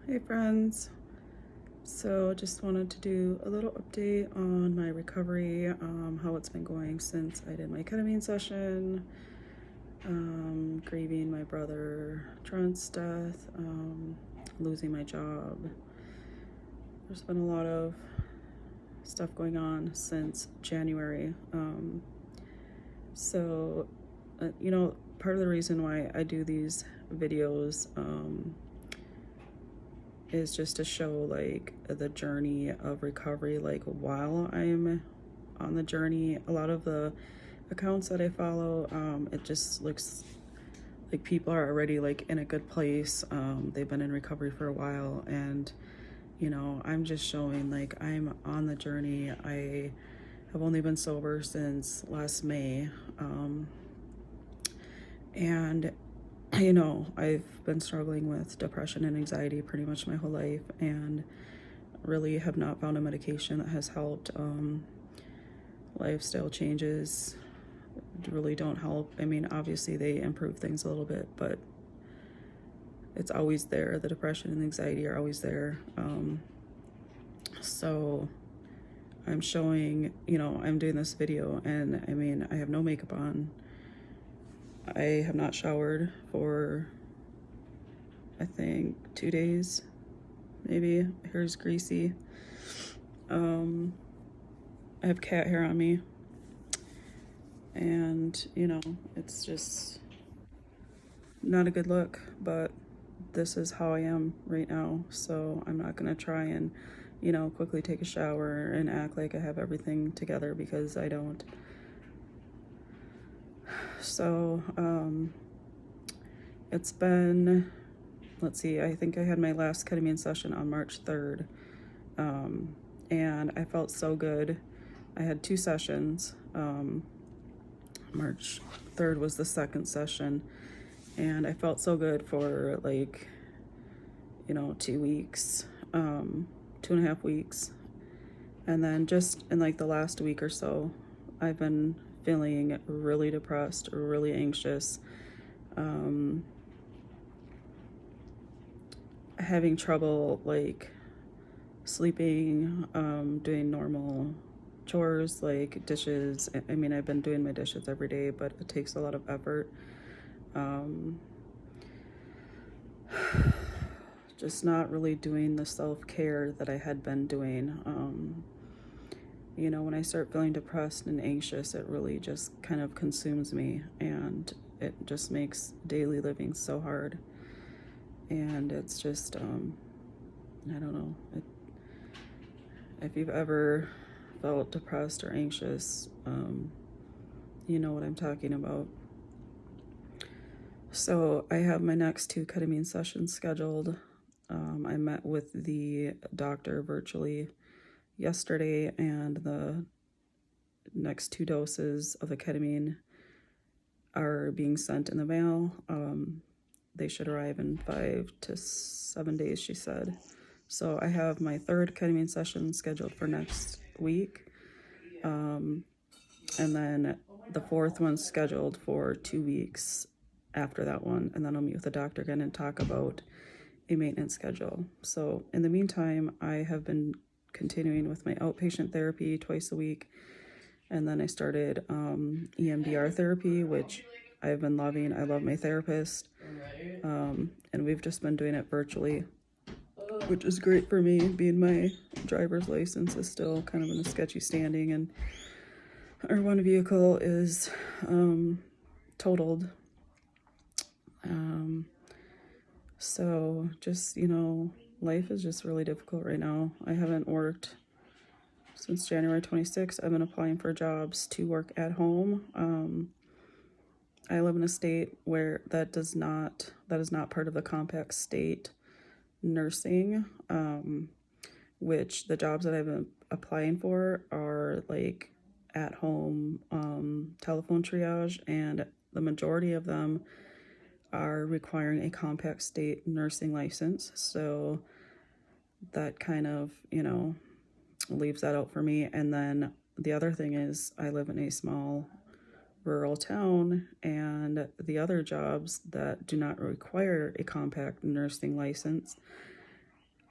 Hey friends, so just wanted to do a little update on my recovery, how it's been going since I did my ketamine session, grieving my brother Trent's death, losing my job. There's been a lot of stuff going on since January. So, part of the reason why I do these videos is just to show like the journey of recovery, like while I'm on the journey. A lot of the accounts that I follow, it just looks like people are already like in a good place. They've been in recovery for a while, and I'm just showing like I'm on the journey. I have only been sober since last May, and I've been struggling with depression and anxiety pretty much my whole life, and really have not found a medication that has helped. Lifestyle changes really don't help. I mean, obviously they improve things a little bit, but it's always there. The depression and anxiety are always there. So I'm showing, I'm doing this video, and I mean, I have no makeup on. I have not showered for, I think, 2 days, maybe. Hair's greasy. I have cat hair on me, and it's just not a good look, but this is how I am right now. So I'm not gonna try and quickly take a shower and act like I have everything together, because I don't. So it's been, let's see, I think I had my last ketamine session on March 3rd, and I felt so good. I had 2 sessions. March 3rd was the second session, and I felt so good for like 2 weeks, 2.5 weeks, and then just in like the last week or so, I've been feeling really depressed, really anxious, having trouble like sleeping, doing normal chores like dishes. I mean, I've been doing my dishes every day, but it takes a lot of effort. Just not really doing the self-care that I had been doing. When I start feeling depressed and anxious, it really just kind of consumes me, and it just makes daily living so hard. And it's just, I don't know. If you've ever felt depressed or anxious, you know what I'm talking about. So I have my next 2 ketamine sessions scheduled. I met with the doctor virtually yesterday, and the next 2 doses of the ketamine are being sent in the mail. They should arrive in 5 to 7 days, she said. So I have my 3rd ketamine session scheduled for next week, and then the 4th one's scheduled for 2 weeks after that one, and then I'll meet with the doctor again and talk about a maintenance schedule. So in the meantime, I have been continuing with my outpatient therapy twice a week, and then I started EMDR therapy, which I've been loving. I love my therapist, and we've just been doing it virtually, which is great for me, being my driver's license is still kind of in a sketchy standing, and our one vehicle is totaled. So just, life is just really difficult right now. I haven't worked since January 26th. I've been applying for jobs to work at home. I live in a state where that is not part of the compact state nursing, which the jobs that I've been applying for are like at home telephone triage, and the majority of them are requiring a compact state nursing license. So that kind of, leaves that out for me. And then the other thing is, I live in a small rural town, and the other jobs that do not require a compact nursing license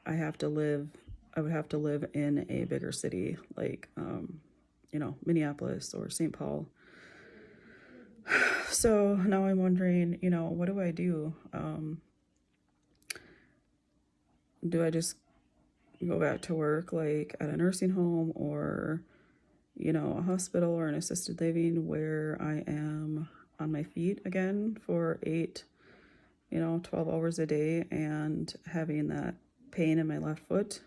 I would have to live in a bigger city like, Minneapolis or St. Paul. So now I'm wondering, what do I do? Do I just go back to work like at a nursing home or, a hospital or an assisted living where I am on my feet again for 8, 12 hours a day and having that pain in my left foot?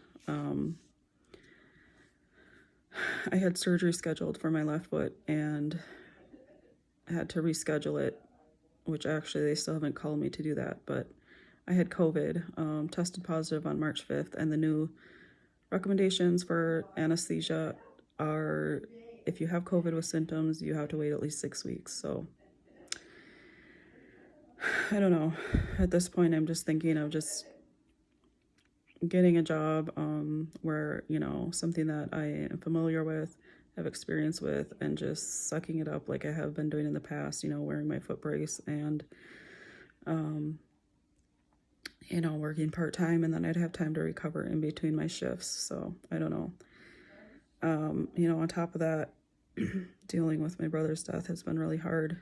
I had surgery scheduled for my left foot and had to reschedule it, which actually they still haven't called me to do that, but I had COVID, tested positive on March 5th, and the new recommendations for anesthesia are if you have COVID with symptoms, you have to wait at least 6 weeks. So I don't know. At this point, I'm just thinking of just getting a job where, something that I am familiar with, have experience with, and just sucking it up like I have been doing in the past, wearing my foot brace and, working part-time, and then I'd have time to recover in between my shifts. So I don't know. On top of that, dealing with my brother's death has been really hard.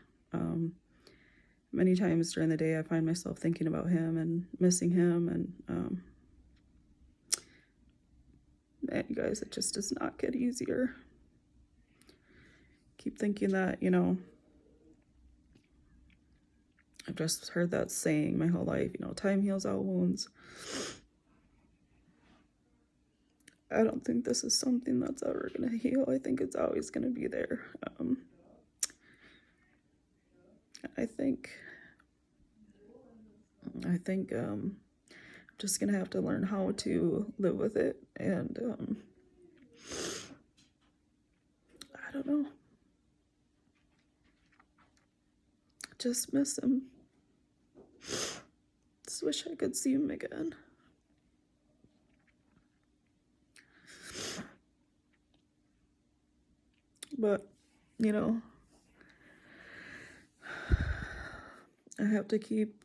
Many times during the day, I find myself thinking about him and missing him, and man, you guys, it just does not get easier. Keep thinking that, I've just heard that saying my whole life, time heals all wounds. I don't think this is something that's ever going to heal. I think it's always going to be there. I think I'm just going to have to learn how to live with it. And I don't know. Just miss him. Just wish I could see him again. But, I have to keep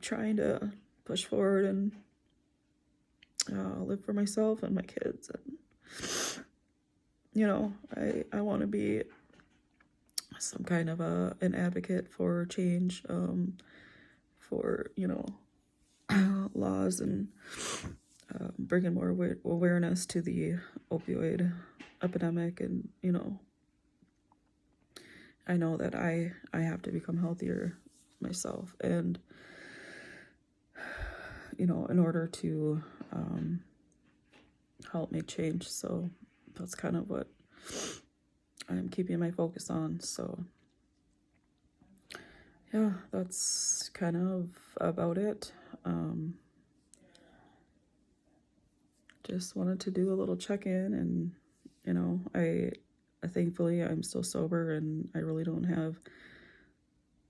trying to push forward and live for myself and my kids. And, I want to be some kind of an advocate for change, for, laws and bringing more awareness to the opioid epidemic. And, I know that I have to become healthier myself, and, in order to help make change. So that's kind of what I'm keeping my focus on. So yeah, that's kind of about it. Just wanted to do a little check-in, and I thankfully I'm still sober and I really don't have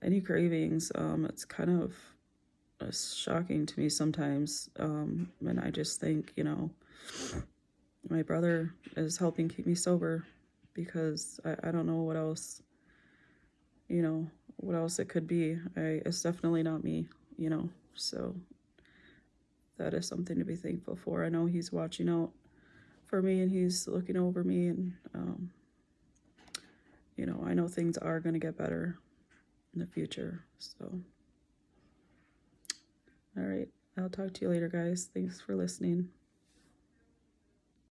any cravings. It's kind of shocking to me sometimes, and I just think my brother is helping keep me sober, because I don't know what else it could be. It's definitely not me, so that is something to be thankful for. I know he's watching out for me and he's looking over me, and I know things are going to get better in the future. So all right, I'll talk to you later, guys. Thanks for listening.